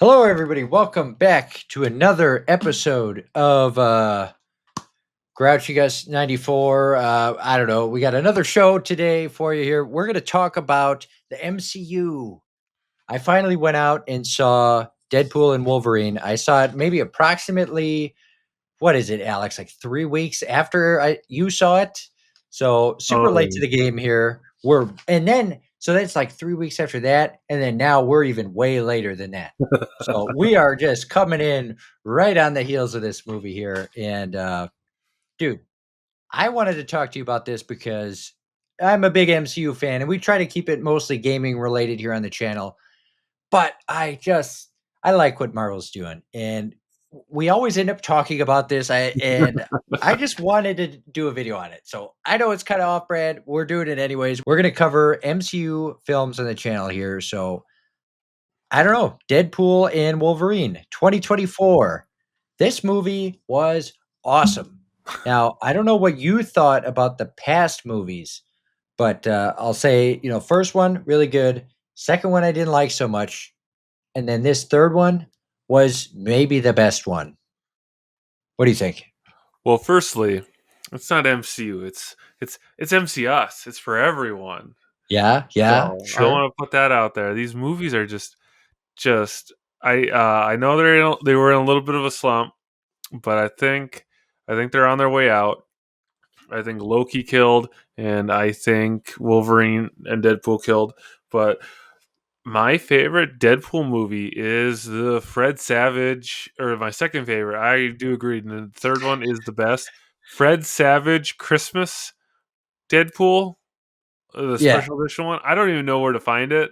Hello, everybody. Welcome back to another episode of Grouchy Gus 94. I don't know. We got another show today for you here. We're going to talk about the MCU. I finally went out and saw Deadpool and Wolverine. I saw it maybe approximately, what is it, Alex? Like 3 weeks after you saw it. So super late to Oh, the game here. So that's like 3 weeks after that, and then now we're even way later than that. So we are just coming in right on the heels of this movie here, and dude, I wanted to talk to you about this because I'm a big MCU fan, and we try to keep it mostly gaming related here on the channel. But I like what Marvel's doing, and we always end up talking about this. I just wanted to do a video on it. So I know it's kind of off brand. We're doing it anyways. We're gonna cover MCU films on the channel here. So I don't know. Deadpool and Wolverine 2024. This movie was awesome. Now, I don't know what you thought about the past movies, but I'll say, first one, really good. Second one, I didn't like so much. And then this third one was maybe the best one. What do you think? well, firstly, it's not MCU. It's MCUs. It's for everyone. Yeah, yeah, So I sure. want to put that out there. These movies are just. I know they were in a little bit of a slump, but I think they're on their way out. I think Loki killed, and I think Wolverine and Deadpool killed. But my favorite Deadpool movie is the Fred Savage, or my second favorite. I do agree. And the third one is the best. Fred Savage Christmas Deadpool, the Yeah. special edition one. I don't even know where to find it,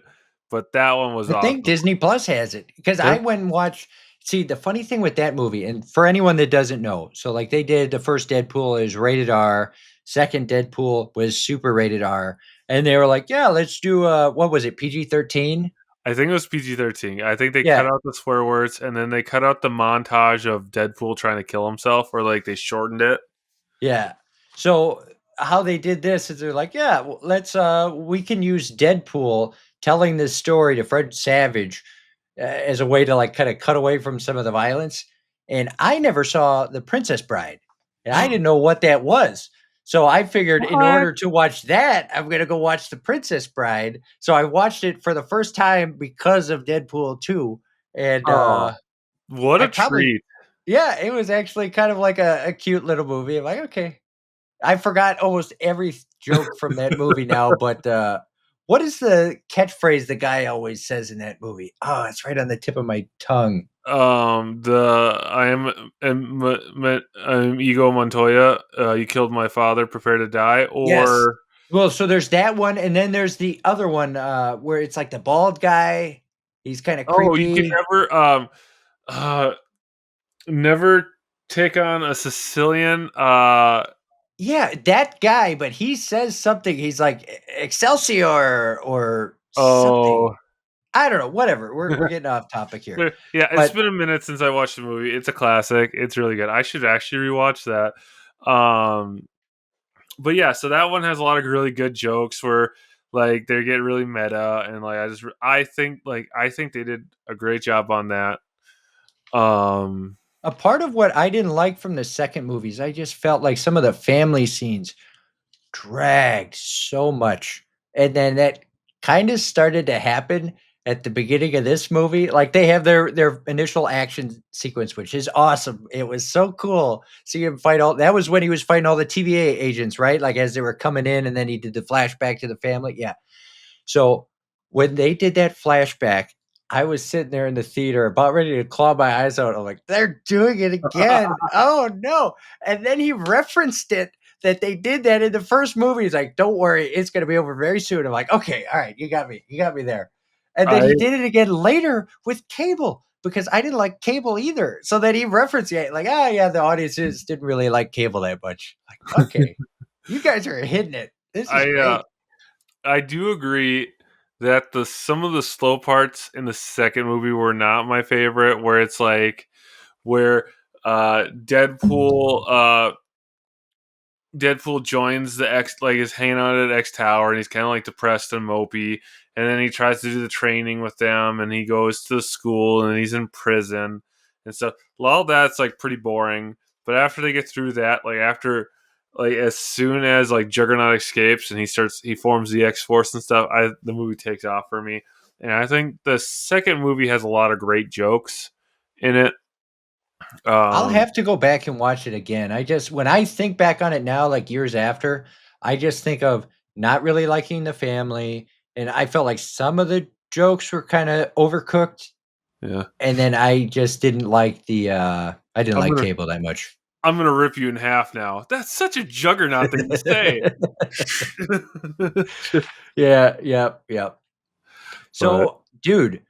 but that one was I think awesome. Disney Plus has it because I went and watched. See, the funny thing with that movie, and for anyone that doesn't know, so like they did the first Deadpool is rated R, second Deadpool was super rated R, and they were like, yeah, let's do what was it, PG-13? I think it was PG-13. I think they cut Yeah, out the swear words, and then they cut out the montage of Deadpool trying to kill himself, or like they shortened it. yeah. So how they did this is they're like, yeah, let's we can use Deadpool telling this story to Fred Savage as a way to like kind of cut away from some of the violence. And I never saw The Princess Bride, and I didn't know what that was. So I figured in What? order to watch that, I'm gonna go watch The Princess Bride. So I watched it for the first time because of Deadpool 2. And Oh, what I a probably treat! yeah, it was actually kind of like a cute little movie. I'm like, okay, I forgot almost every joke from that movie now, but, what is the catchphrase the guy always says in that movie? Oh, it's right on the tip of my tongue. The I'm Ego Montoya. You killed my father. Prepare to die. Yes. Or Well, so there's that one, and then there's the other one, where it's like the bald guy. He's kinda oh, you can creepy. uh never take on a Sicilian. Yeah, that guy, but he says something, he's like, Excelsior," or something. Oh, I don't know, whatever, we're getting off topic here. yeah. It's But been a minute since I watched the movie. It's a classic. It's really good. I should actually rewatch that. But yeah, so that one has a lot of really good jokes where like they get really meta, and like I think they did a great job on that. Um, a part of what I didn't like from the second movies, I just felt like some of the family scenes dragged so much. And then that kind of started to happen at the beginning of this movie. Like they have their initial action sequence, which is awesome. It was so cool. See him fight all that was when he was fighting all the TVA agents, right? Like as they were coming in and then he did the flashback to the family. Yeah. So when they did that flashback, I was sitting there in the theater about ready to claw my eyes out. I'm like, they're doing it again. Oh no. And then he referenced it that they did that in the first movie. He's like, don't worry, it's gonna be over very soon. I'm like, okay, all right, you got me. You got me there. And then I he did it again later with Cable because I didn't like Cable either. So then he referenced it, like, yeah, the audiences didn't really like Cable that much. Like, okay, you guys are hitting it. This is I great. I do agree that the some of the slow parts in the second movie were not my favorite. Where it's like where Deadpool joins the X, like is hanging out at X Tower, and he's kind of like depressed and mopey, and then he tries to do the training with them, and he goes to school, and he's in prison and stuff. All that's like pretty boring. But after they get through that, like as soon as like Juggernaut escapes and he forms the X Force and stuff, the movie takes off for me. And I think the second movie has a lot of great jokes in it. I'll Um, have to go back and watch it again. I just when I think back on it now, like years after, I just think of not really liking the family, and I felt like some of the jokes were kinda overcooked, yeah, and then I just didn't like I didn't I'm like gonna Cable that much. I'm gonna rip you in half now. That's such a Juggernaut thing to say. Yeah, yep, yep. But So, dude,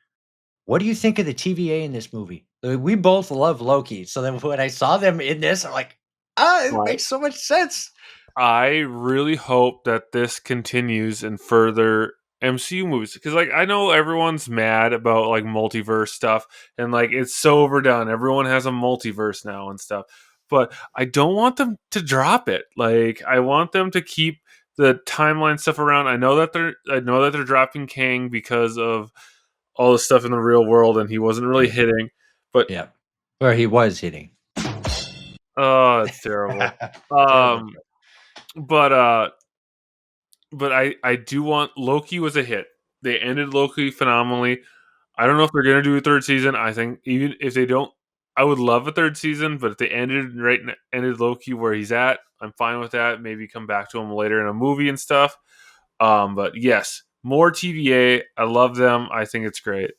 what do you think of the TVA in this movie? We both love Loki, so then when I saw them in this, I'm like, "Ah, it I makes so much sense." I really hope that this continues in further MCU movies, because like I know everyone's mad about like multiverse stuff, and like it's so overdone. Everyone has a multiverse now and stuff. But I don't want them to drop it. Like I want them to keep the timeline stuff around. I know that they're dropping Kang because of all the stuff in the real world, and he wasn't really Yeah, hitting. But yeah. Where he was hitting. oh, it's terrible. Terrible Um, joke. but I do want Loki was a hit. They ended Loki phenomenally. I don't know if they're gonna do a third season. I think even if they don't, I would love a third season. But if they ended Loki where he's at, I'm fine with that. Maybe come back to him later in a movie and stuff. But yes, more TVA. I love them. I think it's great.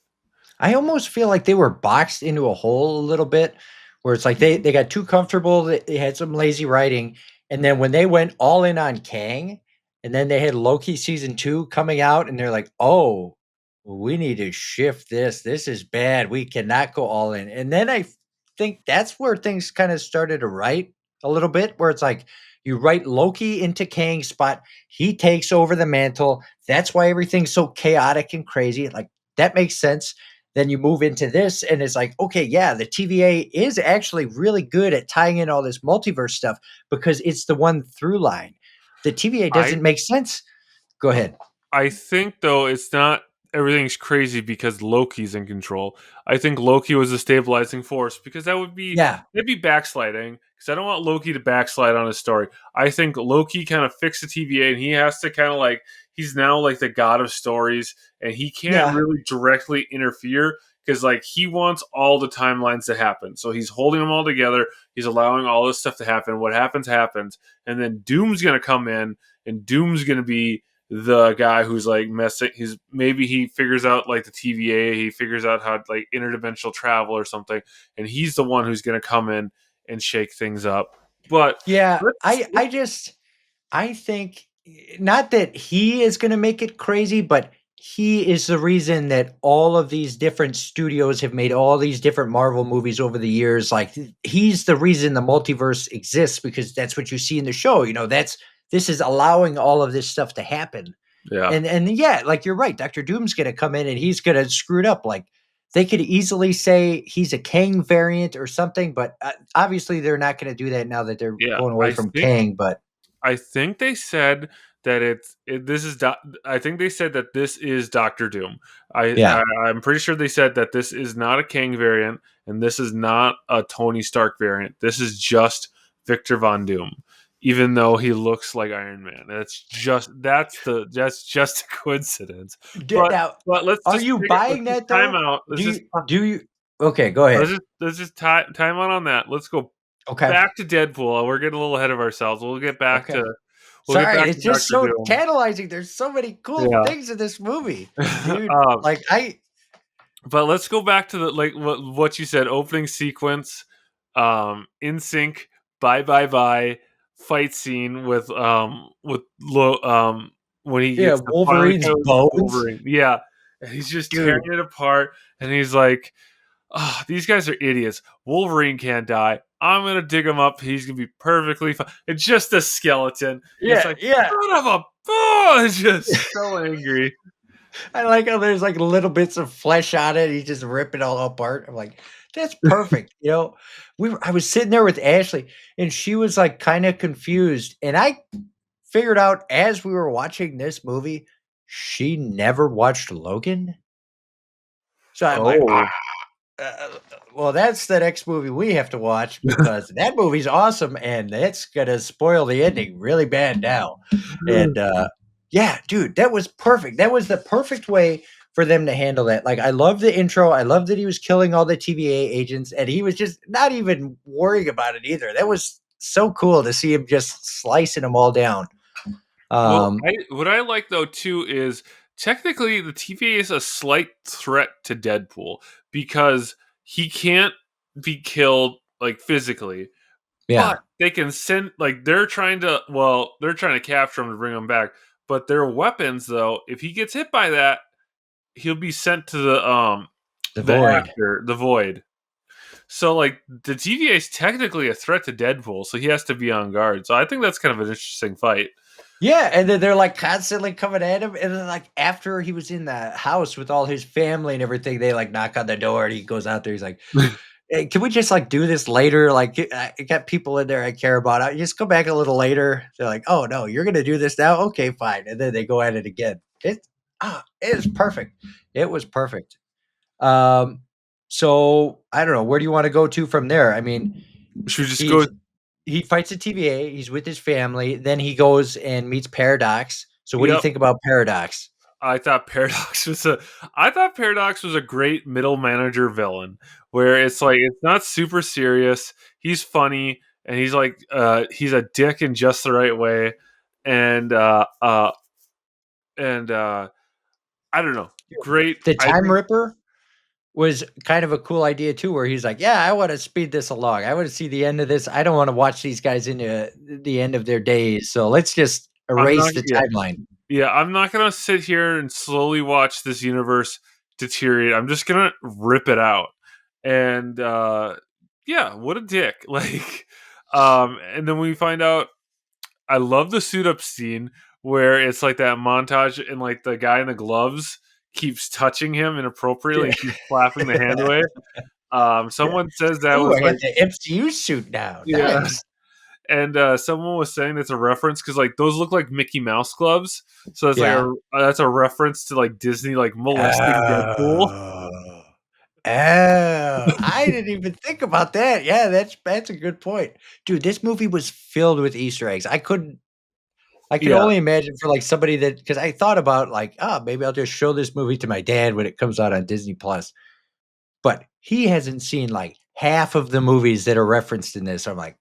I almost feel like they were boxed into a hole a little bit, where it's like they got too comfortable, they had some lazy writing, and then when they went all in on Kang, and then they had Loki season 2 coming out, and they're like, "Oh, we need to shift this. This is bad. We cannot go all in." And then think that's where things kinda started to write a little bit, where it's like, you write Loki into Kang's spot, he takes over the mantle, that's why everything's so chaotic and crazy, like, that makes sense. Then you move into this, and it's like, okay, yeah, the TVA is actually really good at tying in all this multiverse stuff because it's the one through line. The TVA I doesn't make sense. Go ahead. I think though it's not everything's crazy because Loki's in control. I think Loki was a stabilizing force because Yeah, that'd be backsliding because I don't want Loki to backslide on his story. I think Loki kind of fixed the TVA and he has to kind of like he's now like the god of stories and he can't yeah, really directly interfere because like he wants all the timelines to happen. So he's holding them all together. He's allowing all this stuff to happen. What happens happens, and then Doom's gonna come in and Doom's gonna be the guy who's like messing he's maybe he figures out like the TVA, he figures out how like interdimensional travel or something, and he's the one who's going to come in and shake things up. But yeah. let's, I think not that he is gonna make it crazy, but he is the reason that all of these different studios have made all these different Marvel movies over the years. Like he's the reason the multiverse exists because that's what you see in the show. That's this is allowing all of this stuff to happen. yeah, And yeah, like you're right, Doctor Doom's gonna come in and he's gonna screw it up. Like they could easily say he's a Kang variant or something, but obviously they're not gonna do that now that they're yeah. going away from Kang. But I think they said that this is I think they said that this is Doctor Doom. yeah, I'm pretty sure they said that this is not a Kang variant and this is not a Tony Stark variant. This is just Victor Von Doom. Even though he looks like Iron Man, that's just a coincidence. But Now, let's are just you let's buying just that time though? out. Do you Okay, go ahead. Let's just time out on that. Let's go Okay. back to Deadpool. We're getting a little ahead of ourselves. Okay. We'll get Sorry, back to it's just Doctor so Doom. tantalizing. There's so many cool Yeah. things in this movie, dude. um, Like I but let's go back to the like what you said opening sequence. In sync. Bye bye bye. Fight scene with when he Yeah, gets to finally Wolverine's kill bones. Wolverine. Yeah, and he's just tearing Dude, it apart, and he's like, oh, these guys are idiots. Wolverine can't die. I'm gonna dig him up. He's gonna be perfectly fine. It's just a skeleton. It's yeah, like yeah. son of a. Oh, it's just so angry. I like how there's like little bits of flesh on it. He just rip it all apart. I'm like, that's perfect. I was sitting there with Ashley and she was like kind of confused. And I figured out as we were watching this movie, she never watched Logan? So I'm like, Oh. uh, well, that's the next movie we have to watch because that movie's awesome and it's gonna spoil the ending really bad now. And yeah, dude, that was perfect. That was the perfect way for them to handle that. Like, I love the intro. I love that he was killing all the TVA agents and he was just not even worrying about it either. That was so cool to see him just slicing them all down. Well, Um, what I like though too is technically the TVA is a slight threat to Deadpool because he can't be killed like physically, but yeah, they can send like they're trying to capture him to bring him back. But their weapons though, if he gets hit by that, he'll be sent to the the void. after the void. So like the TVA is technically a threat to Deadpool, so he has to be on guard. So I think that's kind of an interesting fight. Yeah, and then they're, like, constantly coming at him, and then, like, after he was in the house with all his family and everything, they, like, knock on the door, and he goes out there, he's like, "Hey, can we just, like, do this later? Like, I got people in there I care about, just go back a little later." They're like, "Oh, no, you're gonna do this now? Okay, fine," and then they go at it again. It is perfect. It was perfect. Um, so, I don't know, where do you wanna go to from there? I mean, Should we just go? he's he fights the TVA, he's with his family, then he goes and meets Paradox. So what do you Yep. think about Paradox? I thought Paradox was a I thought Paradox was a great middle manager villain where it's like it's not super serious. He's funny and he's a dick in just the right way and and I don't know. Great. The I Time think Ripper was kind of a cool idea too, where he's like, "Yeah, I wanna speed this along. I wanna see the end of this. I don't wanna watch these guys into the end of their days, so let's just I'm not erase the yeah. timeline." Yeah, I'm not going to sit here and slowly watch this universe deteriorate. I'm just going to rip it out. And yeah, what a dick. Like and then we find out I love the suit up scene where it's like that montage and like the guy in the gloves keeps touching him inappropriately Yeah. and keeps slapping the hand away. Yeah. Someone says that "Ooh, was I got like the MCU suit now. yeah. Nice." And someone was saying it's a reference because like those look like Mickey Mouse gloves, so it's like Yeah. that's a reference to like Disney like molesting Deadpool. Oh. Oh, I didn't even think about that. Yeah, that's a good point. Dude, this movie was filled with Easter eggs. I could Yeah, only imagine for, like, somebody that because I thought about, like, "Oh, maybe I'll just show this movie to my dad when it comes out on Disney Plus." But he hasn't seen, like, half of the movies that are referenced in this. So I'm like,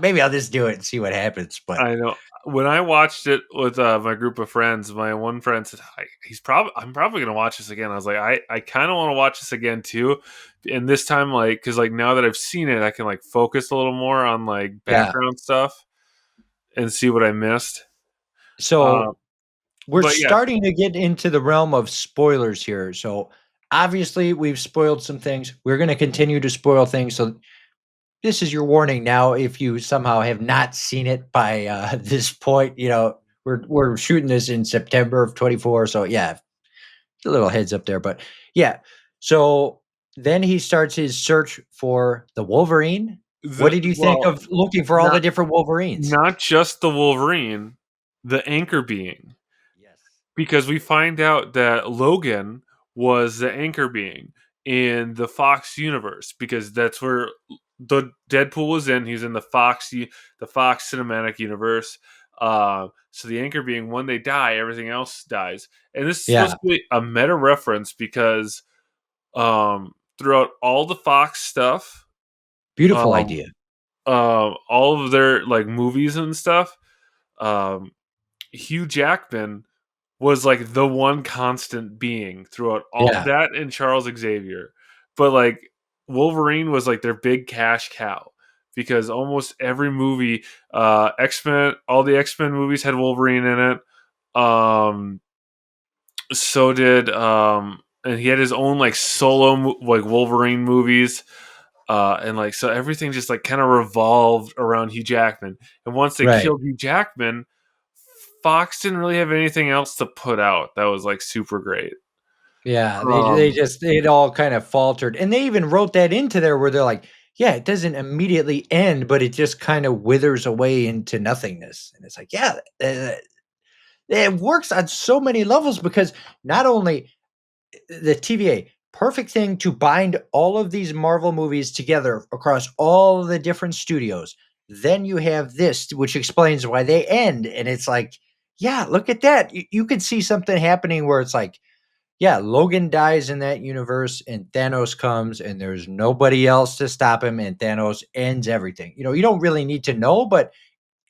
maybe I'll just do it and see what happens." But I know. When I watched it with my group of friends, my one friend said, I'm probably gonna watch this again." I was like, I kind of want to watch this again too, and this time like because like now that I've seen it, I can like focus a little more on like yeah. background stuff and see what I missed. Uh, So we're but yeah, starting to get into the realm of spoilers here. So obviously, we've spoiled some things. We're gonna continue to spoil things. So this is your warning now if you somehow have not seen it by, this point, we're shooting this in September of '24, so yeah, a little heads up there, but yeah. So then he starts his search for the Wolverine. What the did you think well, of looking for all the not different Wolverines? not just the Wolverine, the anchor being. Yes. Because we find out that Logan was the anchor being in the Fox universe because that's where the Deadpool was in. He's in the Fox cinematic universe. So the anchor being when they die, everything else dies, and this is supposed Yeah, to be a meta reference because throughout all the Fox stuff, beautiful um, idea. all of their like movies and stuff, um, Hugh Jackman was like the one constant being throughout all Yeah, that and Charles Xavier. But like Wolverine was like their big cash cow because almost every movie, X-Men, all the X-Men movies had Wolverine in it. So did and he had his own like like Wolverine movies. And like so everything just like kind of revolved around Hugh Jackman. And once they right. killed Hugh Jackman, Fox didn't really have anything else to put out that was like super great. Yeah, they Um, just it all kind of faltered, and they even wrote that into there where they're like, "Yeah, it doesn't immediately end, but it just kind of withers away into nothingness." And it's like, yeah, it works on so many levels because not only the TVA, perfect thing to bind all of these Marvel movies together across all the different studios. Then you have this, which explains why they end. And it's like, yeah, look at that. You could see something happening where it's like, yeah, Logan dies in that universe and Thanos comes and there's nobody else to stop him and Thanos ends everything. You don't really need to know, but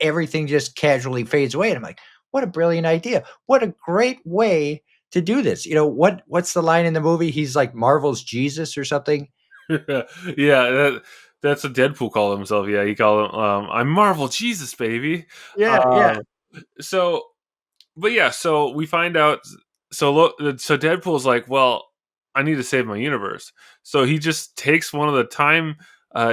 everything just casually fades away. And I'm like, what a brilliant idea. What a great way to do this. What's the line in the movie? He's like Marvel's Jesus or something. Yeah, that's what Deadpool called himself. Yeah, he called him, "I'm Marvel Jesus, baby." Yeah, yeah, Um, so, but yeah, so we find out. So Deadpool's like, "Well, I need to save my universe." So he just takes one of the time.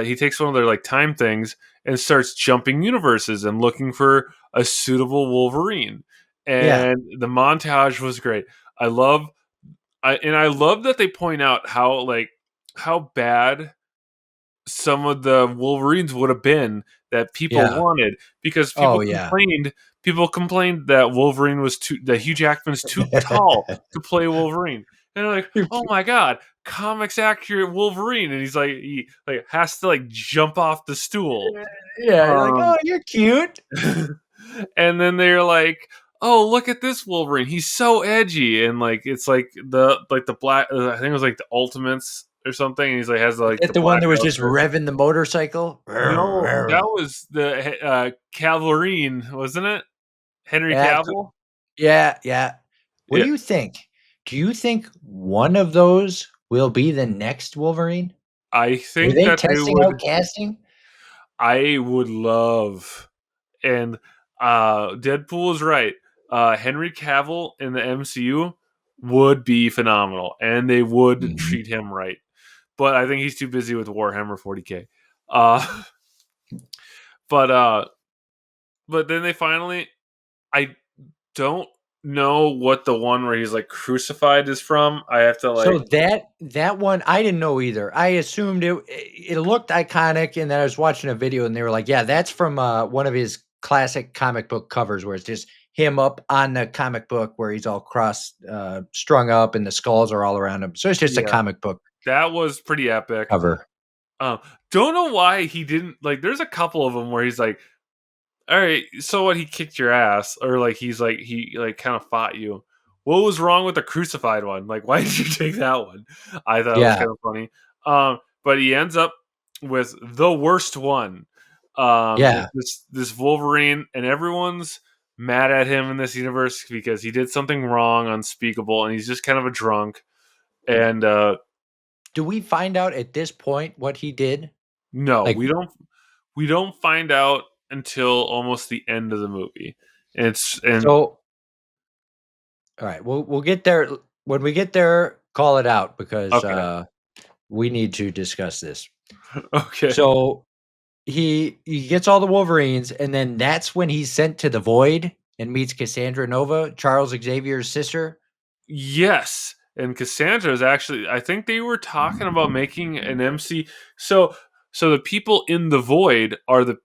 He takes one of their like time things and starts jumping universes and looking for a suitable Wolverine. yeah, And the montage was great. I love I love that they point out how bad some of the Wolverines would have been that people yeah. wanted because Oh, yeah. people complained that Hugh Jackman's too tall to play Wolverine. And they're like, "Oh my god, comics accurate Wolverine." And he like has to like jump off the stool. Yeah, you're like, Um "Oh, you're cute." and then they're like, "Oh, look at this Wolverine. He's so edgy." And like it's like the black I think it was like the Ultimates or something. And he's like has Is like that the the one black that was just outfit. revving the motorcycle? No, that was the Calverine, wasn't it? Henry Yeah, Cavill? yeah, yeah. What do Yeah. you think? Do you think one of those will be the next Wolverine? I Were think they that they testing would out casting? I would love and Deadpool is right. Henry Cavill in the MCU would be phenomenal and they would Mhm. treat him right. But I think he's too busy with Warhammer 40K. Uh but uh but then they finally I don't know what the one where he's like crucified is from. I have to So like that one, I didn't know either. I assumed it looked iconic, and then I was watching a video, and they were like, "Yeah, that's from one of his classic comic book covers, where it's just him up on the comic book, where he's all strung up, and the skulls are all around him. So it's just a yeah, comic book that was pretty epic. cover." Don't know why he didn't like. There's a couple of them where he's like, "All right, so what? He kicked your ass," or like he like kind of fought you. What was wrong with the crucified one? Like, why did you take that one? I thought it was Yeah, kind of funny. But he ends up with the worst one. yeah. It's this Wolverine, and everyone's mad at him in this universe because he did something wrong, unspeakable, and he's just kind of a drunk. And Do we find out at this point what he did? no, Like, we don't find out until almost the end of the movie. And so all right, we'll get there when we get there. Call it out because okay, we need to discuss this. okay, So he gets all the Wolverines, and then that's when he's sent to the Void and meets Cassandra Nova, Charles Xavier's sister. yes. And Cassandra is actually. I think they were talking about making an MC. So so the people in the void are the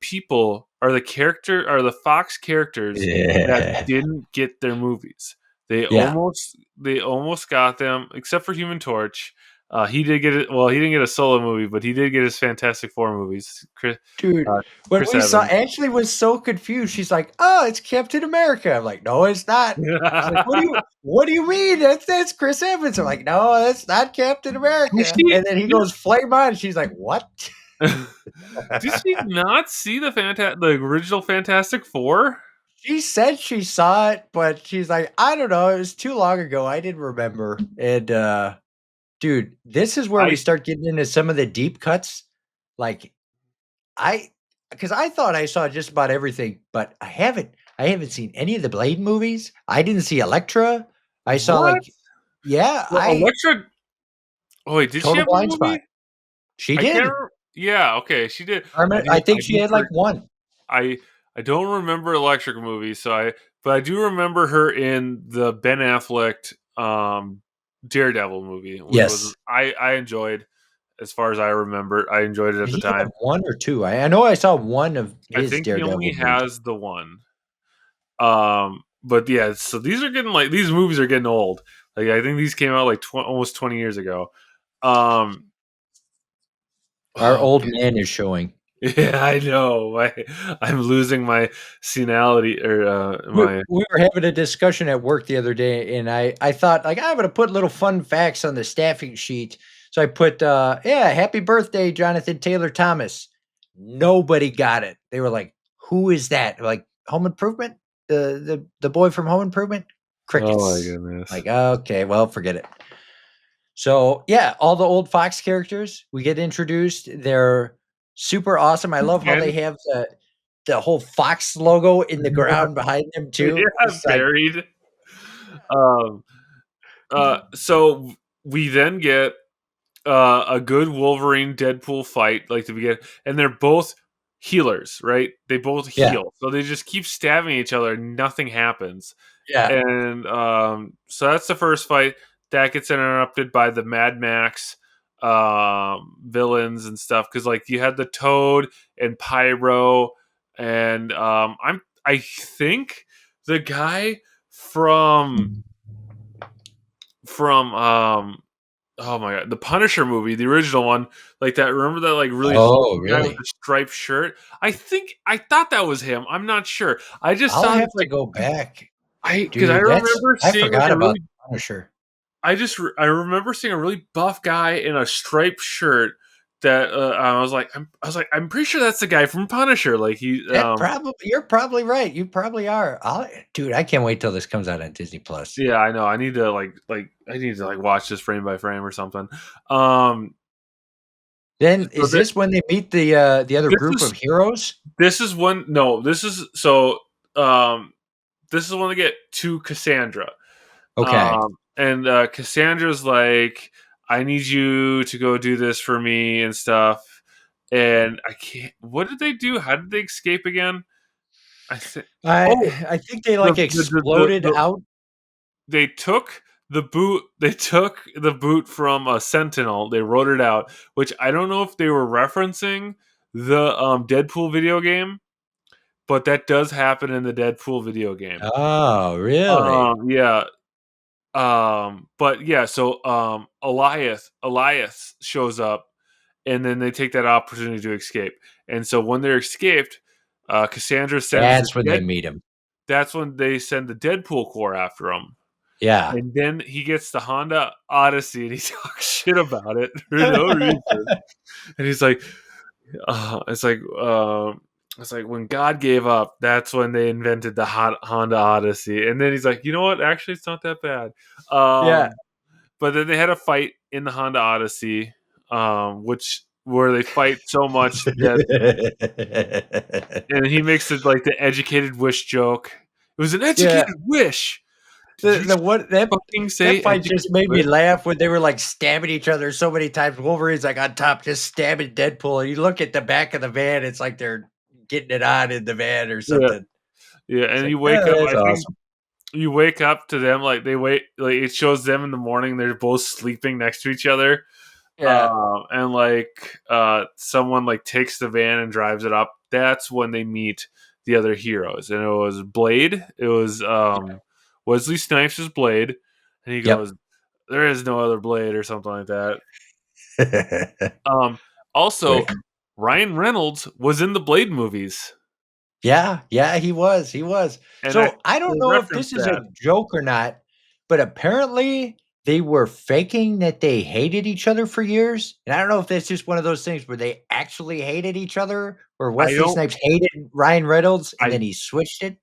character are the Fox characters that Yeah. didn't get their movies. Yeah, They almost got them, except for Human Torch. He did get it. Well, he didn't get a solo movie, but he did get his Fantastic Four movies. dude, Uh, when Chris we saw Evans. Ashley was so confused, she's like, "Oh, it's Captain America." I'm like, "No, it's not." She's like, what do you mean? That's Chris Evans." I'm like, "No, that's not Captain Did America." she? And then he goes flame on, she's like, "What?" Did she not see the original Fantastic Four? She said she saw it, but she's like, "I don't know, it was too long ago, I didn't remember." And, dude, this is where we I start getting into some of the deep cuts. Like, I because I thought I saw just about everything, but I haven't seen any of the Blade movies. I didn't see Elektra. I saw, what? like yeah, Well, I Electra. Oh wait, did she Total have a Blind Spot. movie? She I can't. did. Yeah, okay, she did. I think she had, like, one. I I don't remember Electric movies, but I do remember her in the Ben Affleck Daredevil movie, which was Yes. I enjoyed as far as I remember. I enjoyed it at Did the he have time. 1 or 2? I know I saw one of I his think he Daredevil only movies. has the one. Um, but yeah, so these movies are getting old. Like I think these came out like almost 20 years ago. Um, Our oh old man is showing. yeah, I know. I'm losing my senility or my. We were having a discussion at work the other day, and I thought, like, I'm gonna put little fun facts on the staffing sheet. So I put, "Yeah, happy birthday, Jonathan Taylor Thomas." Nobody got it. They were like, "Who is that?" Like, Home Improvement? The boy from Home Improvement? Oh my Crickets. goodness! Like, "Okay, well, forget it." So, yeah, all the old Fox characters, we get introduced. They're super awesome. I love how they And have the whole Fox logo in the ground behind them too. yeah, It's like, buried. Um. So we then get a good Wolverine Deadpool fight, like to begin, and they're both healers, right? They both yeah, heal, so they just keep stabbing each other, and nothing happens. yeah. And so that's the first fight that gets interrupted by the Mad Max villains and stuff because like you had the Toad and Pyro, and I think the guy from from oh my god, the Punisher movie, the original one, like that. Remember that like really Oh, hulky guy with really? the striped shirt? I thought that was him. I'm not sure. I just I'll thought have it's to like go back. I because I Dude, that's remember I seeing like forgot a about really the Punisher. I remember seeing a really buff guy in a striped shirt that I was like I'm pretty sure that's the guy from Punisher. Like he That probably you're probably right. You probably are. Dude, I can't wait till this comes out on Disney Plus. yeah, I know. I need to I need to like watch this frame by frame or something. Um, Then so is this when they meet the other this group is of heroes? this is when no this is so this is when they get to Cassandra. Okay. And Cassandra's like, I need you to go do this for me and stuff. And I can't. What did they do? How did they escape again? I think. I Oh, I think they, like, exploded the out. they took the boot. They took the boot from a Sentinel. They wrote it out, which I don't know if they were referencing the Deadpool video game, but that does happen in the Deadpool video game. Oh, really? Yeah, but yeah, so Elias shows up, and then they take that opportunity to escape. And so when they're escaped, Cassandra sends the That's when they dead. meet him. That's when they send the Deadpool Corps after him. Yeah. And then he gets the Honda Odyssey, and he talks shit about it for no reason. And he's like, uh, it's like, uh, it's like when God gave up, that's when they invented the Honda Odyssey. And then he's like, you know what? Actually, it's not that bad. Yeah. But then they had a fight in the Honda Odyssey, which where they fight so much that, and he makes it like the educated wish joke. It was an Yeah. educated wish. Did you The what fucking that say fight just educated made me wish? laugh when they were, like, stabbing each other so many times. Wolverine's, like, on top just stabbing Deadpool, and you look at the back of the van, it's like they're getting it on in the van or Yeah, something. yeah. It's And like, you wake "Oh, up. that's I think awesome." you wake up to them like they wait. Like it shows them in the morning. They're both sleeping next to each other. Yeah. And like someone like takes the van and drives it up. That's when they meet the other heroes, and it was Blade. It was Wesley Snipes' Blade, and he Yep. goes, "There is no other Blade" or something like that. Um, Great. also, Ryan Reynolds was in the Blade movies, Yeah, yeah, he was. and So, I they don't know if referenced this is a that. joke or not, but apparently they were faking that they hated each other for years, and I don't know if that's just one of those things where they actually hated each other, or I Wesley don't. Snipes hated Ryan Reynolds, and then I he switched it.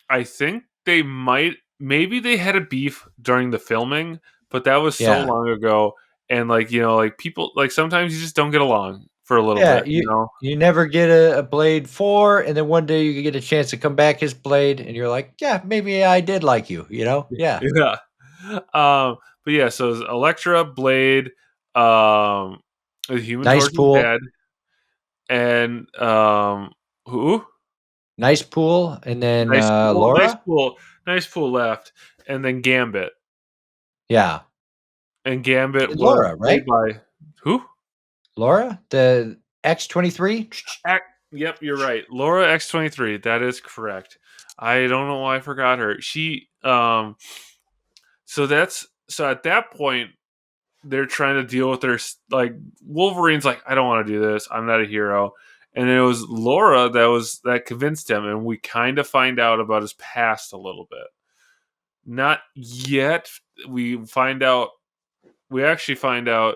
I think they might maybe they had a beef during the filming, but that was so Yeah. long ago. And like like people like sometimes you just don't get along for a little Yeah, bit, you know. you never get a Blade 4, and then one day you get a chance to come back as Blade, and you're like, "Yeah, maybe I did like you," you know? Yeah. Yeah. But yeah, so it's Elektra, Blade, the Human Nice Torch's pool. dad, and who? Nice pool, and then, Nice pool, nice Laura? pool, nice pool left, and then Gambit, Yeah. and Gambit was Laura, played right? by who? Laura? The X-23? Yep, you're right. Laura X-23. That is correct. I don't know why I forgot her. So at that point they're trying to deal with their like Wolverine's like, I don't want to do this. I'm not a hero. And it was Laura that convinced him, and we kind of find out about his past a little bit. Not yet. We find out. We actually find out.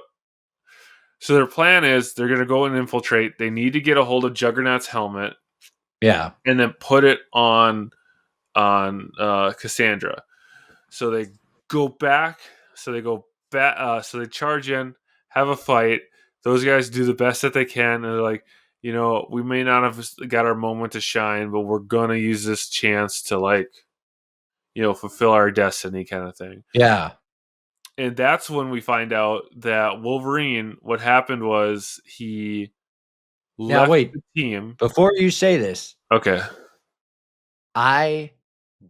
So their plan is they're going to go and infiltrate. They need to get a hold of Juggernaut's helmet Yeah. and then put it on Cassandra. So they go back. So they go back. So they charge in, have a fight. Those guys do the best that they can, and they're like, we may not have got our moment to shine, but we're gonna use this chance to fulfill our destiny, kind of thing. Yeah. And that's when we find out that Wolverine. What happened was he Now left wait, the team. before you say this, Okay. I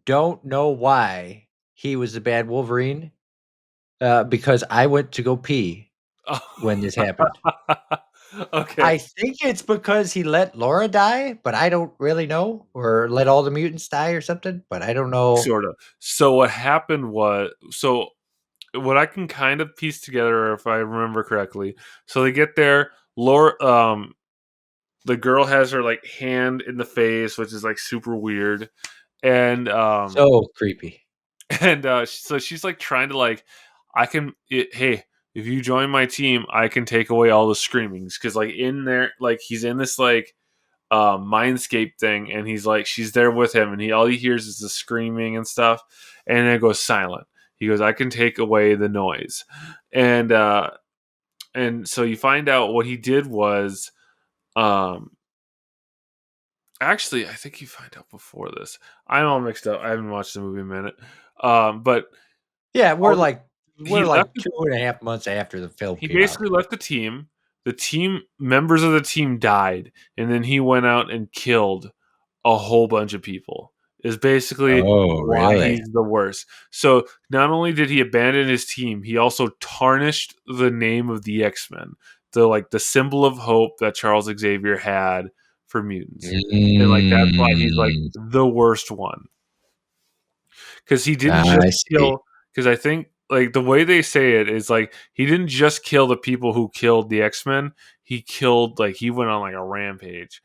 don't know why he was the bad Wolverine, because I went to go pee when this happened. Okay. I think it's because he let Laura die, but I don't really know, or let all the mutants die or something, but I don't know. Sort of. So what happened was, what I can kind of piece together, if I remember correctly. So they get there. Laura, the girl has her like hand in the face, which is like super weird, and So creepy. so she's like trying to like, hey, if you join my team, I can take away all the screamings because like in there, like he's in this like mindscape thing, and he's like, she's there with him, and all he hears is the screaming and stuff, and then it goes silent. He goes, I can take away the noise, and so you find out what he did was, um, actually, I think you find out before this. I'm all mixed up. I haven't watched the movie in a minute, but Yeah, all the, we're he left. like 2.5 months after the film He came out. basically left the team. The team members of the team died, and then he went out and killed a whole bunch of people. Is basically Oh, why really? he's the worst. So not only did he abandon his team, he also tarnished the name of the X-Men, the symbol of hope that Charles Xavier had for mutants, and like that's why he's like Mm, the worst one, because he didn't just I see. kill. Because I think like the way they say it is like he didn't just kill the people who killed the X-Men. He killed, like, he went on like a rampage.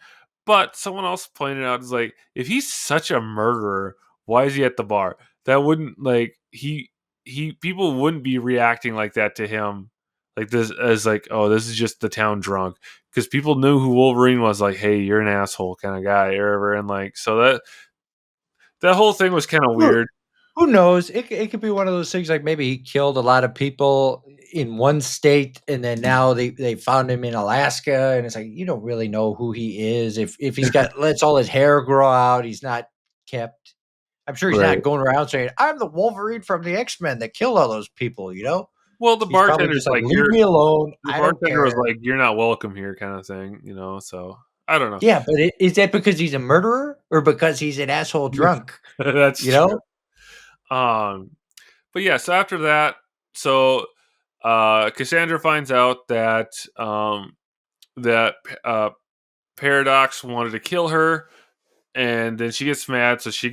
But someone else pointed out is like, if he's such a murderer, why is he at the bar? That wouldn't like he people wouldn't be reacting like that to him, like this, as like, oh, this is just the town drunk, because people knew who Wolverine was, like, hey, you're an asshole kind of guy or whatever. And like, so that whole thing was kind of Who weird. who knows? It could be one of those things, like, maybe he killed a lot of people in one state, and then now they found him in Alaska, and it's like, you don't really know who he is. If he's got lets all his hair grow out, he's not kept. I'm sure he's not Right. going around saying, "I'm the Wolverine from the X-Men that killed all those people," you know? Well, the He's probably bartender's just like, like, "Leave me alone. the I don't bartender was care." like, "You're not welcome here," kind of thing, So I don't know. Yeah, but is that because he's a murderer or because he's an asshole drunk, That's you true. know? Um, but yeah, so after that, so Cassandra finds out that Paradox wanted to kill her, and then she gets mad, so she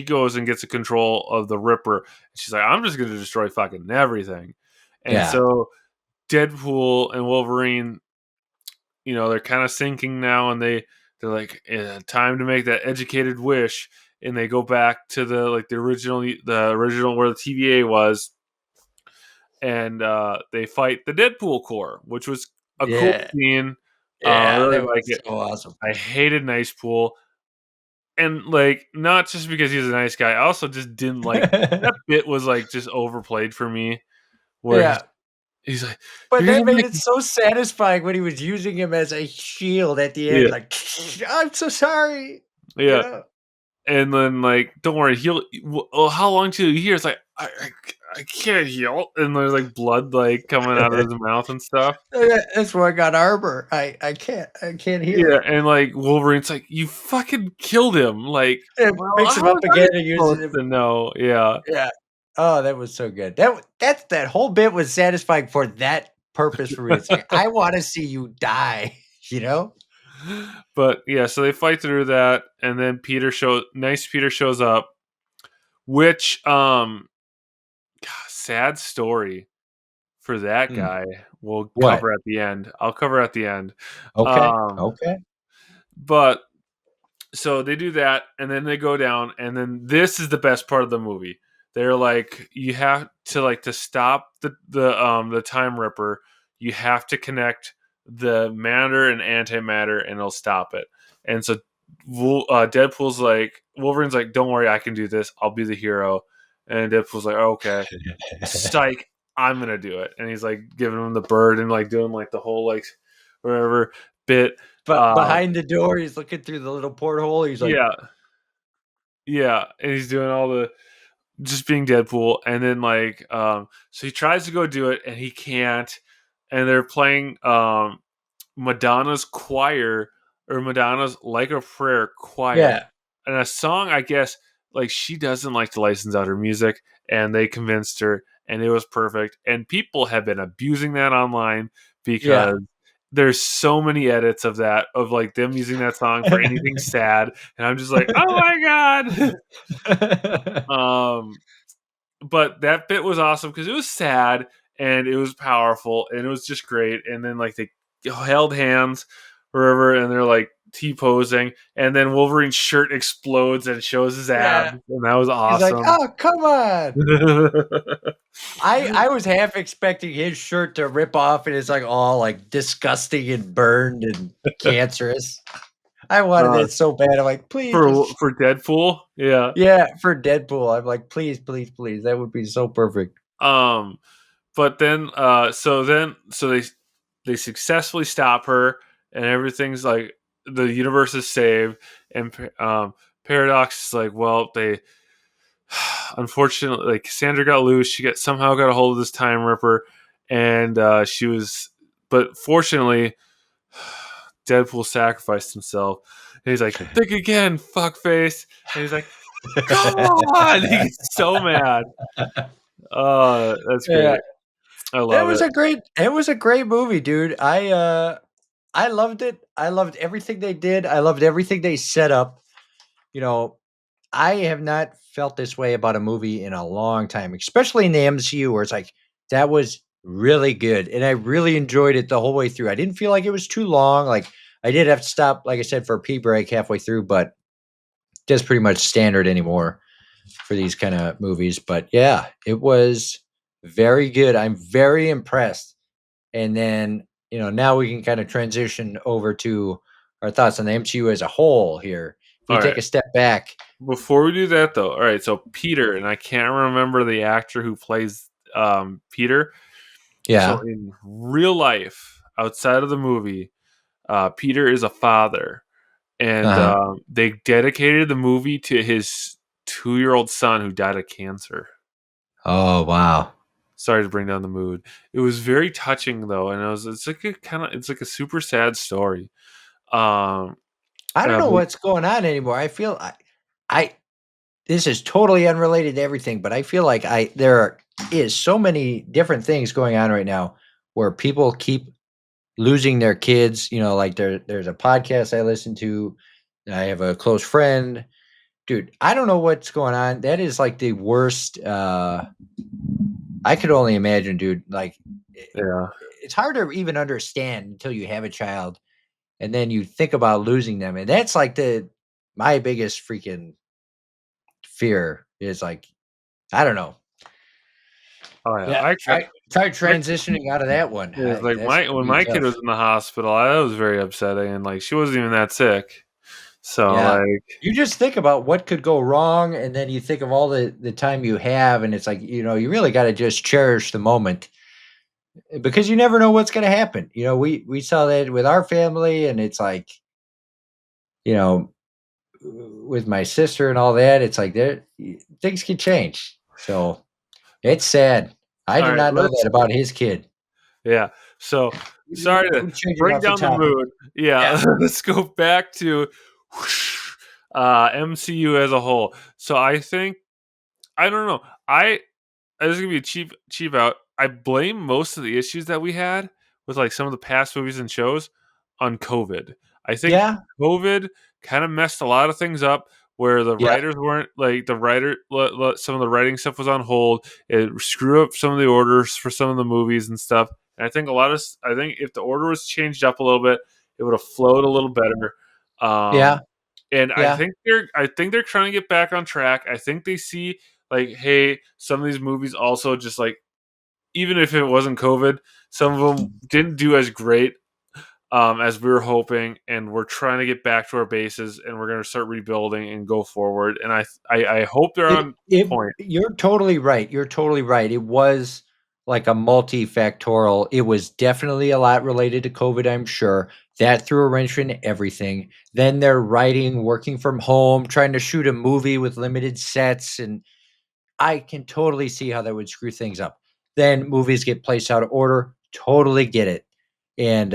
goes and gets a control of the Ripper. She's like, I'm just going to destroy fucking everything. And Yeah. so Deadpool and Wolverine, they're kind of sinking now, and they're like, time to make that educated wish, and they go back to the original where the TVA was, and they fight the Deadpool Corps, which was a cool Yeah. scene. I Yeah, really that like was it. so awesome. I hated Nice Pool, and like, not just because he's a nice guy, I also just didn't like that bit was like just overplayed for me, where Yeah, he's like, but you're that gonna made make it so satisfying when he was using him as a shield at the end, yeah, like, "I'm so sorry," you yeah. know? And then like, don't worry, he'll. Well, how long till you hear? It's like, I can't heal, and there's like blood like coming out of his mouth and stuff. That's why I got armor. I can't Yeah, heal. and like Wolverine's like, you fucking killed him. Like, It well, picks how him was up I again and uses supposed him. to know? Yeah, Yeah. Oh, that was so good. That whole bit was satisfying for that purpose for me. It's like, I wanna see you die, you know? But yeah, so they fight through that, and then Peter shows up, which sad story for that Hmm. guy. We'll What? cover at the end. I'll cover at the end. Okay. Um, Okay. but so they do that, and then they go down, and then this is the best part of the movie. They're like, you have to to stop the time ripper. You have to connect the matter and antimatter, and it'll stop it. And so Deadpool's like, Wolverine's like, don't worry, I can do this. I'll be the hero. And Deadpool's like, oh, okay, psych, I'm gonna do it. And he's like giving him the bird and like doing like the whole like whatever bit. But Um, behind the door, he's looking through the little porthole. He's like, yeah, yeah, and he's doing all the just being Deadpool, and then so he tries to go do it, and he can't, and they're playing Madonna's choir or Madonna's Like a Prayer choir, yeah, and a song I guess like she doesn't like to license out her music, and they convinced her, and it was perfect, and people have been abusing that online yeah. because there's so many edits of that of like them using that song for anything sad, and I'm just like, oh my god. um but that bit was awesome because it was sad and it was powerful and it was just great. And then like they held hands wherever and they're like T posing, and then Wolverine's shirt explodes and shows his abs, Yeah. and that was He's like, awesome. "Oh, come on." I was half expecting his shirt to rip off and it's like all like disgusting and burned and cancerous. I wanted uh, it so bad. I'm like, please for just Deadpool, yeah. yeah, for Deadpool. I'm like, please, please, please. That would be so perfect. Um, but then so they successfully stop her, and everything's like the universe is saved, and Paradox is like, well, they unfortunately, like Cassandra got loose. She somehow got a hold of this time ripper, and she was. But fortunately, Deadpool sacrificed himself. And he's like, "Think again, fuckface." And he's like, "Come on!" He gets so mad. Oh, that's Yeah. great. I love it. It was a great movie, dude. I loved it. I loved everything they did. I loved everything they set up. You know, I have not felt this way about a movie in a long time, especially in the MCU where it's like that was really good and I really enjoyed it the whole way through. I didn't feel like it was too long. Like I did have to stop, like I said, for a pee break halfway through, but that's pretty much standard anymore for these kind of movies. But yeah, it was very good. I'm very impressed. And then, now we can kind of transition over to our thoughts on the MCU as a whole here. If we All take right. a step back. Before we do that, though, all right. So Peter, and I can't remember the actor who plays Peter. So Yeah. in real life, outside of the movie, Peter is a father, and Uh-huh. they dedicated the movie to his 2-year-old son who died of cancer. Oh, wow. Sorry to bring down the mood. It was very touching though, and it's like it's like a super sad story. Um, I don't know but what's going on anymore. I this is totally unrelated to everything, but I feel like is so many different things going on right now where people keep losing their kids. Like there's a podcast I listen to. I have a close friend. Dude, I don't know what's going on. That is like the worst. I could only imagine, dude. Like, yeah, it's hard to even understand until you have a child, and then you think about losing them, and that's like my biggest freaking fear is like, I don't know. oh yeah, Yeah, try I transitioning out of that one. it's like That's my gonna when be my kid tough. was in the hospital, that was very upsetting, and like she wasn't even that sick. So Yeah. like, You just think about what could go wrong, and then you think of all the time you have, and it's like, you really gotta just cherish the moment, because you never know what's gonna happen. We saw that with our family, and it's like, you know, with my sister and all that, it's like there things can change. So, it's sad. I all did right, not know let's that about his kid. yeah. So sorry to We're changing bring off the down the topic. mood. Yeah. Yeah, let's go back to MCU as a whole. So I think I don't know. This is gonna be a cheap out. I blame most of the issues that we had with like some of the past movies and shows on COVID. I think Yeah, COVID kind of messed a lot of things up where the yeah, writers weren't like some of the writing stuff was on hold. It screwed up some of the orders for some of the movies and stuff. And I think I think if the order was changed up a little bit, it would have flowed a little better. yeah, Um, and yeah, I think they're trying to get back on track. I think they see like, hey, some of these movies also just like even if it wasn't COVID, some of them didn't do as great as we were hoping, and we're trying to get back to our bases, and we're going to start rebuilding and go forward. And I hope they're on it point. you're totally right, you're totally right. It was like a multifactorial. It was definitely a lot related to COVID, I'm sure. That threw a wrench in everything. Then they're writing, working from home, trying to shoot a movie with limited sets, and I can totally see how that would screw things up. Then movies get placed out of order, totally get it. And,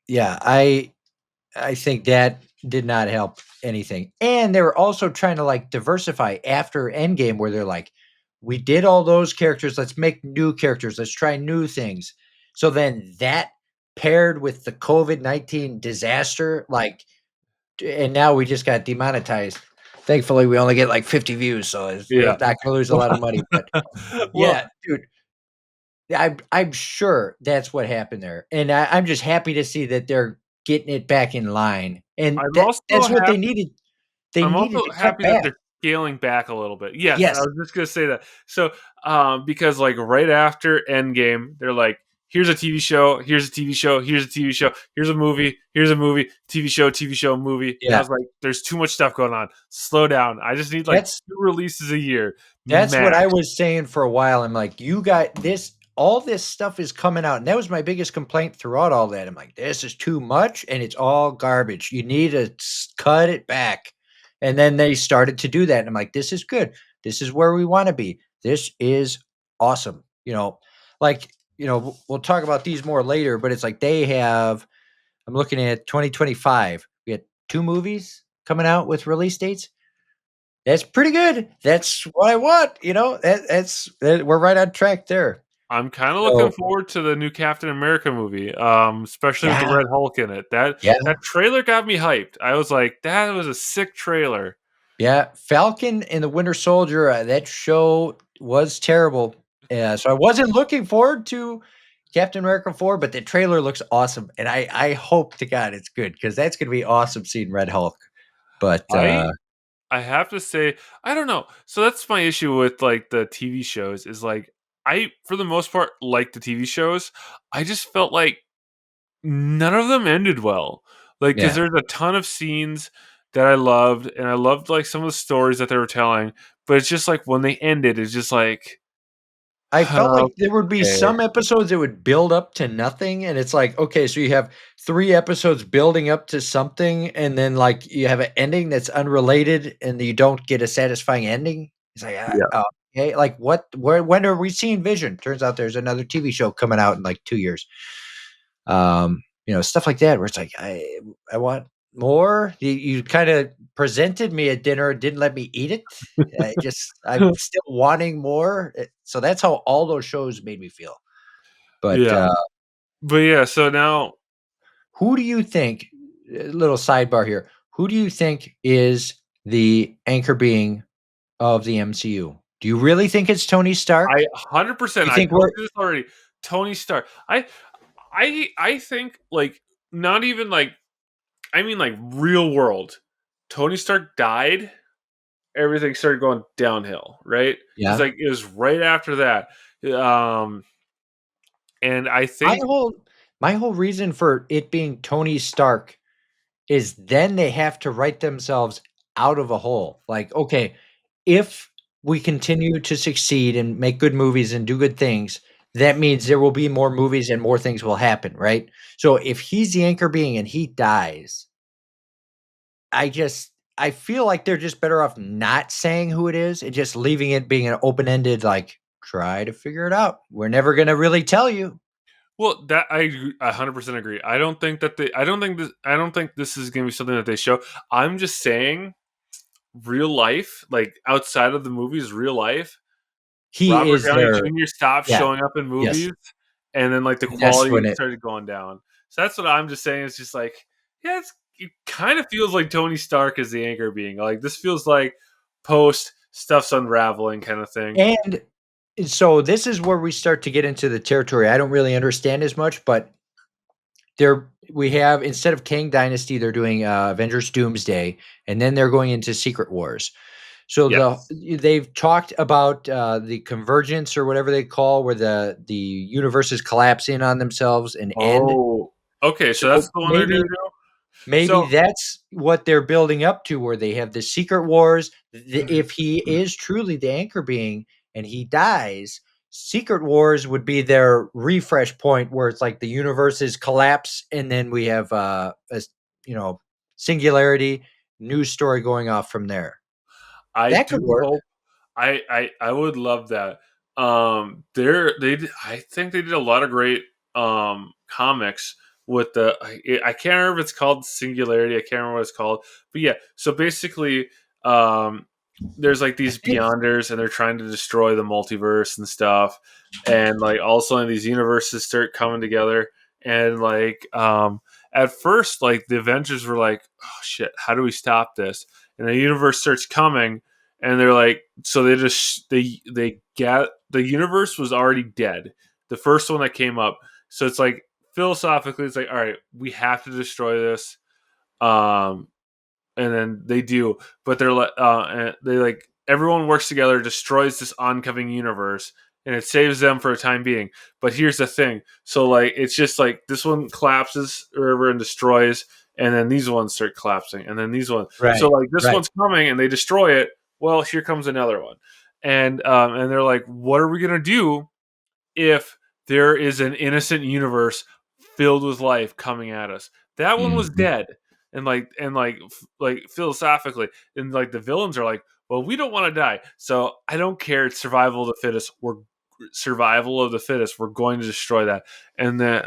yeah, I think that did not help anything. And they were also trying to like diversify after Endgame, where they're like, we did all those characters. Let's make new characters. Let's try new things. So then that paired with the COVID-19 disaster, like, and now we just got demonetized. Thankfully, we only get like 50 views, so we're Yeah. not going to lose a lot of money. But Well, yeah, dude, I'm sure that's what happened there, and I'm just happy to see that they're getting it back in line, and I'm also that's what they happy. needed. They I'm needed also to cut happy that back. they're scaling back a little bit. Yes, I Yes, was just gonna say that. So, because like right after Endgame, they're like, "Here's a TV show. Here's a TV show. Here's a TV show. Here's a movie. Here's a movie. TV show, movie." And I yeah, was like, "There's too much stuff going on. Slow down. I just need like that's two releases a year that's what I max." was saying for a while. I'm like, you got this. All this stuff is coming out, and that was my biggest complaint throughout all that. I'm like, this is too much, and it's all garbage. You need to cut it back. And then they started to do that, and I'm like, this is good. This is where we want to be. This is awesome. Like we'll talk about these more later, but it's like they have. I'm looking at 2025. We had 2 movies coming out with release dates. That's pretty good. That's what I want, we're right on track there. I'm kind of looking So, forward to the new Captain America movie, especially with the yeah, Red Hulk in it. yeah, That trailer got me hyped. I was like, that was a sick trailer. yeah. Falcon and the Winter Soldier, that show was terrible. Yeah, so I wasn't looking forward to Captain America 4, but the trailer looks awesome, and I hope to God it's good because that's gonna be awesome seeing Red Hulk. But, I I have to say, I don't know. So that's my issue with like the TV shows is like I for the most part like the TV shows. I just felt like none of them ended well. Like cuz yeah. there's a ton of scenes that I loved and I loved like some of the stories that they were telling, but it's just like when they ended it's just like I felt like there would be okay. some episodes that would build up to nothing, and it's like, okay, so you have 3 episodes building up to something, and then, like, you have an ending that's unrelated, and you don't get a satisfying ending. It's like, Yeah. oh, okay, like, when are we seeing Vision? Turns out there's another TV show coming out in, like, 2 years. Stuff like that where it's like, I want more. You kinda presented me at dinner and didn't let me eat it. I'm still wanting more. So that's how all those shows made me feel. But, Yeah. But yeah, so now who do you think little sidebar here, who do you think is the anchor being of the MCU? Do you really think it's Tony Stark? I Do 100% you I think told we're you this already. Tony Stark. I think like not even like I mean like real world. Tony Stark died, everything started going downhill, right? Cuz Yeah. like it was right after that. Um and I My think whole my whole reason for it being Tony Stark is then they have to write themselves out of a hole. Like, okay, if we continue to succeed and make good movies and do good things, that means there will be more movies and more things will happen, right? So if he's the anchor being and he dies, I feel like they're just better off not saying who it is and just leaving it being an open-ended, like, try to figure it out. We're never gonna really tell you. well that I 100% agree. I don't think this is going to be something that they show. I'm just saying real life, like outside of the movies, real life, He Robert is Downey their Jr. stopped yeah, showing up in yes, movies, and then like the and that's quality when it started going down. So that's what I'm just saying. It's just like Yeah, it kind of feels like Tony Stark is the anchor being. Like this feels like post stuff's unraveling kind of thing. And so this is where we start to get into the territory I don't really understand as much, but there we have instead of Kang Dynasty, they're doing Avengers Doomsday, and then they're going into Secret Wars. So Yes. they've talked about the convergence or whatever they call, where the universes collapse in on themselves and end. Oh, okay. So that's So the one they're gonna maybe do. maybe So that's what they're building up to, where they have the Secret Wars. mhm. If he is truly the anchor being and he dies, Secret Wars would be their refresh point, where it's like the universes collapse, and then we have you know singularity, new story going off from there. I That could do work. hope. I would love that. I think they did a lot of great comics with I can't remember if it's called Singularity. I can't remember what it's called, but yeah. So basically, um, there's like I these think Beyonders, and they're trying to destroy the multiverse and stuff, and like all of a sudden these universes start coming together, and at first like the Avengers were like, oh shit, how do we stop this? And the universe starts coming, and they're like, so they get the universe was already dead, the first one that came up. So it's like philosophically, it's like, all right, we have to destroy this. Um, and then they do, but they're like, and they like everyone works together, destroys this oncoming universe, and it saves them for a time being. But here's the thing: so like it's just like this one collapses or whatever and destroys, and then these ones start collapsing, and then these ones. So right, like this right. one's coming, and they destroy it. Well, here comes another one, and they're like, what are we gonna do if there is an innocent universe filled with life coming at us? That one was Mhm. dead, and philosophically, and like the villains are like, well, we don't want to die, so I don't care. It's survival of the fittest. We're survival of the fittest. We're going to destroy that, and then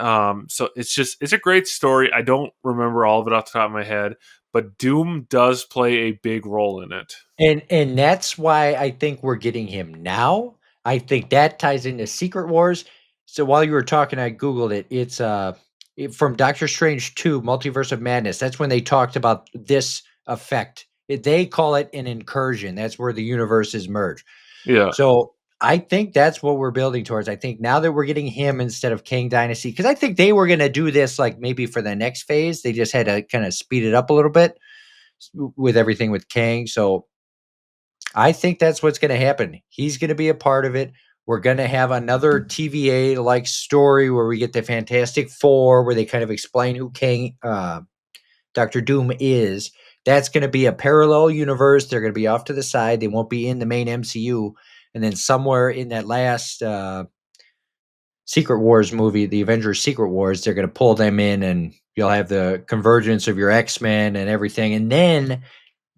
so it's a great story. I don't remember all of it off the top of my head, but Doom does play a big role in it. And that's why I think we're getting him now. I think that ties into Secret Wars. So while you were talking, I googled it. It's from Doctor Strange 2, Multiverse of Madness. That's when they talked about this effect. They call it an incursion. That's where the universes merge. Yeah, So I think that's what we're building towards. I think now that we're getting him instead of King Dynasty, because I think they were going to do this like maybe for the next phase. They just had to kind of speed it up a little bit with everything with Kang. So I think that's what's going to happen. He's going to be a part of it. We're going to have another TVA like story where we get the Fantastic Four, where they kind of explain who King, Doctor Doom is. That's going to be a parallel universe. They're going to be off to the side. They won't be in the main MCU. And then somewhere in that last Secret Wars movie, the Avengers Secret Wars, they're going to pull them in, and you'll have the convergence of your X-Men and everything. And then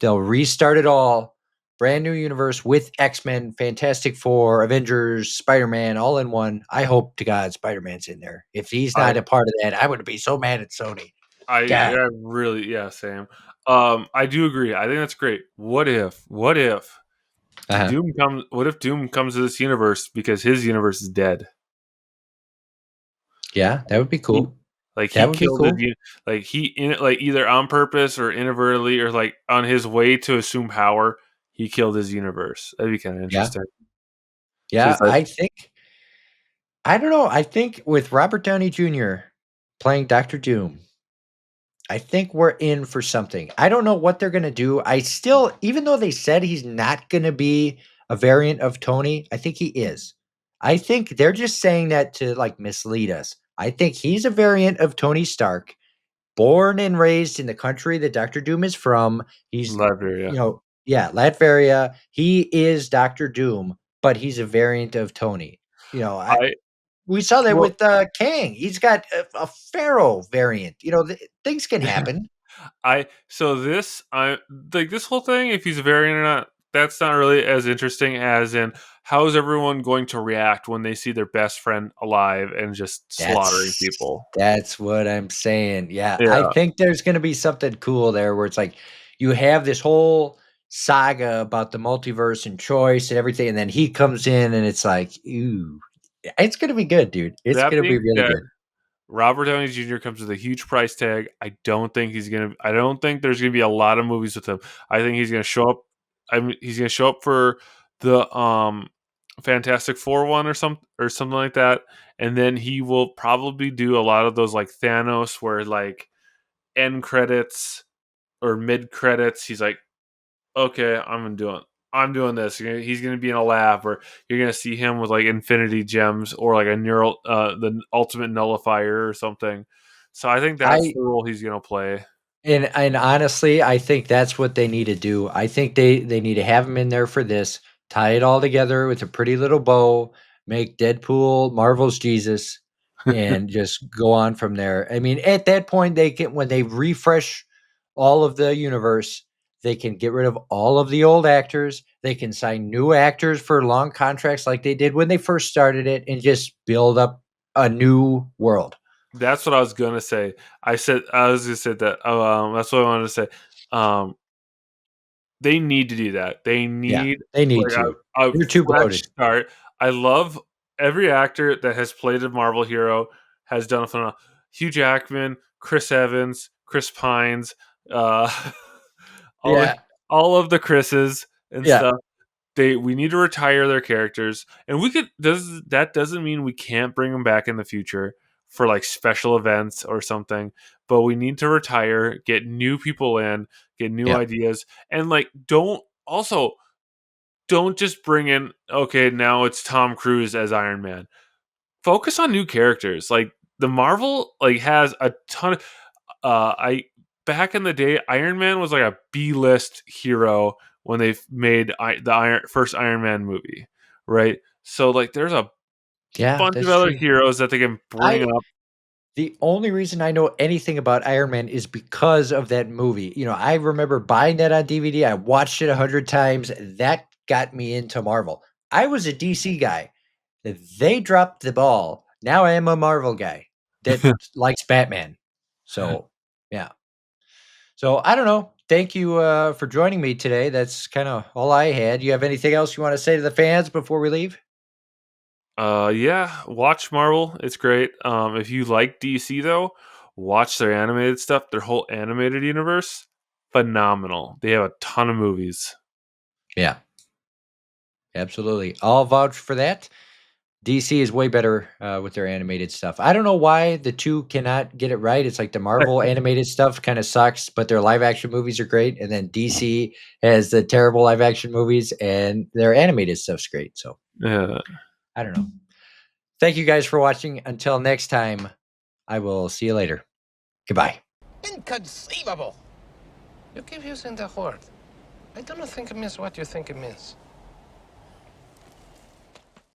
they'll restart it all. Brand new universe with X-Men, Fantastic Four, Avengers, Spider-Man, all in one. I hope to God Spider-Man's in there. If he's I not a part of that, I would be so mad at Sony. God. I really, yeah, Sam. I do agree. I think that's great. Uh-huh. What if Doom comes to this universe because his universe is dead? Yeah, that would be He cool. he That would be killed his cool. like he in like either on purpose or inadvertently or like on his way to assume power, he killed his universe. That'd be kind of Yeah. interesting. So Yeah, it's like I don't know. I think with Robert Downey Jr. playing Doctor Doom, I think we're in for something. I don't know what they're gonna do. I still, even though they said he's not gonna be a variant of Tony, I think he is. I think they're just saying that to like mislead us. I think he's a variant of Tony Stark, born and raised in the country that Doctor Doom is from. He's, Latveria. yeah, Latveria. He is Doctor Doom, but he's a variant of Tony. I I we saw that well with Kang. He's got a Pharaoh variant. Things can happen. I so this I like this whole thing. If he's a variant or not, that's not really as interesting as in how is everyone going to react when they see their best friend alive and just slaughtering That's people. that's what I'm saying. Yeah, I Yeah, think there's gonna be something cool there where it's like you have this whole saga about the multiverse and choice and everything, and then he comes in and it's like, ooh, it's gonna be good, dude. It's that gonna be being really said, good. Robert Downey Jr. comes with a huge price tag. I don't think there's gonna be a lot of movies with him. I think he's gonna show up. He's gonna show up for the Fantastic Four one or something like that, and then he will probably do a lot of those like Thanos, where like end credits or mid credits, he's like, okay, I'm doing this. He's gonna be in a lab, or you're gonna see him with like infinity gems or like a neural, the ultimate nullifier or something. So I think that's I the role he's gonna play. and honestly, I think that's what they need to do. I think they need to have him in there for this, tie it all together with a pretty little bow, make Deadpool Marvel's Jesus, and just go on from there. I mean, at that point, they can when they refresh all of the universe, they can get rid of all of the old actors. They can sign new actors for long contracts like they did when they first started it, and just build up a new world. That's what I was gonna say. I was gonna say that. Oh, that's what I wanted to say. Um, they need to do that. They Yeah, need they need like to. a You're too fresh bloated. start. I love every actor that has played a Marvel hero has done a phenomenal. Hugh Jackman, Chris Evans, Chris Pines, uh, all the Yeah, all of the Chris's and yeah. stuff. We need to retire their characters, and we could does that doesn't mean we can't bring them back in the future for like special events or something, but we need to retire, get new people in, get new Yeah. ideas, and like don't just bring in, okay, now it's Tom Cruise as Iron Man. Focus on new characters. Like the Marvel like has a ton of I back in the day, Iron Man was like a B-list hero when they made first Iron Man movie, right? So like, there's a Yeah, bunch of that's other true. heroes that they can bring I up. The only reason I know anything about Iron Man is because of that movie. You know, I remember buying that on DVD. I watched it 100 times. That got me into Marvel. I was a DC guy. They dropped the ball. Now I am a Marvel guy that likes Batman. So, yeah. So, I don't know. Thank you for joining me today. That's kind of all I had. You have anything else you want to say to the fans before we leave? Yeah, watch Marvel. It's great. If you like DC though, watch their animated stuff. Their whole animated universe, phenomenal. They have a ton of movies. Yeah, absolutely. I'll vouch for that. DC is way better with their animated stuff. I don't know why the two cannot get it right. It's like the Marvel animated stuff kind of sucks, but their live action movies are great. And then DC has the terrible live action movies, and their animated stuff's great. So Yeah. I don't know. Thank you guys for watching. Until next time, I will see you later. Goodbye. Inconceivable! You keep using the word. I don't think it means what you think it means.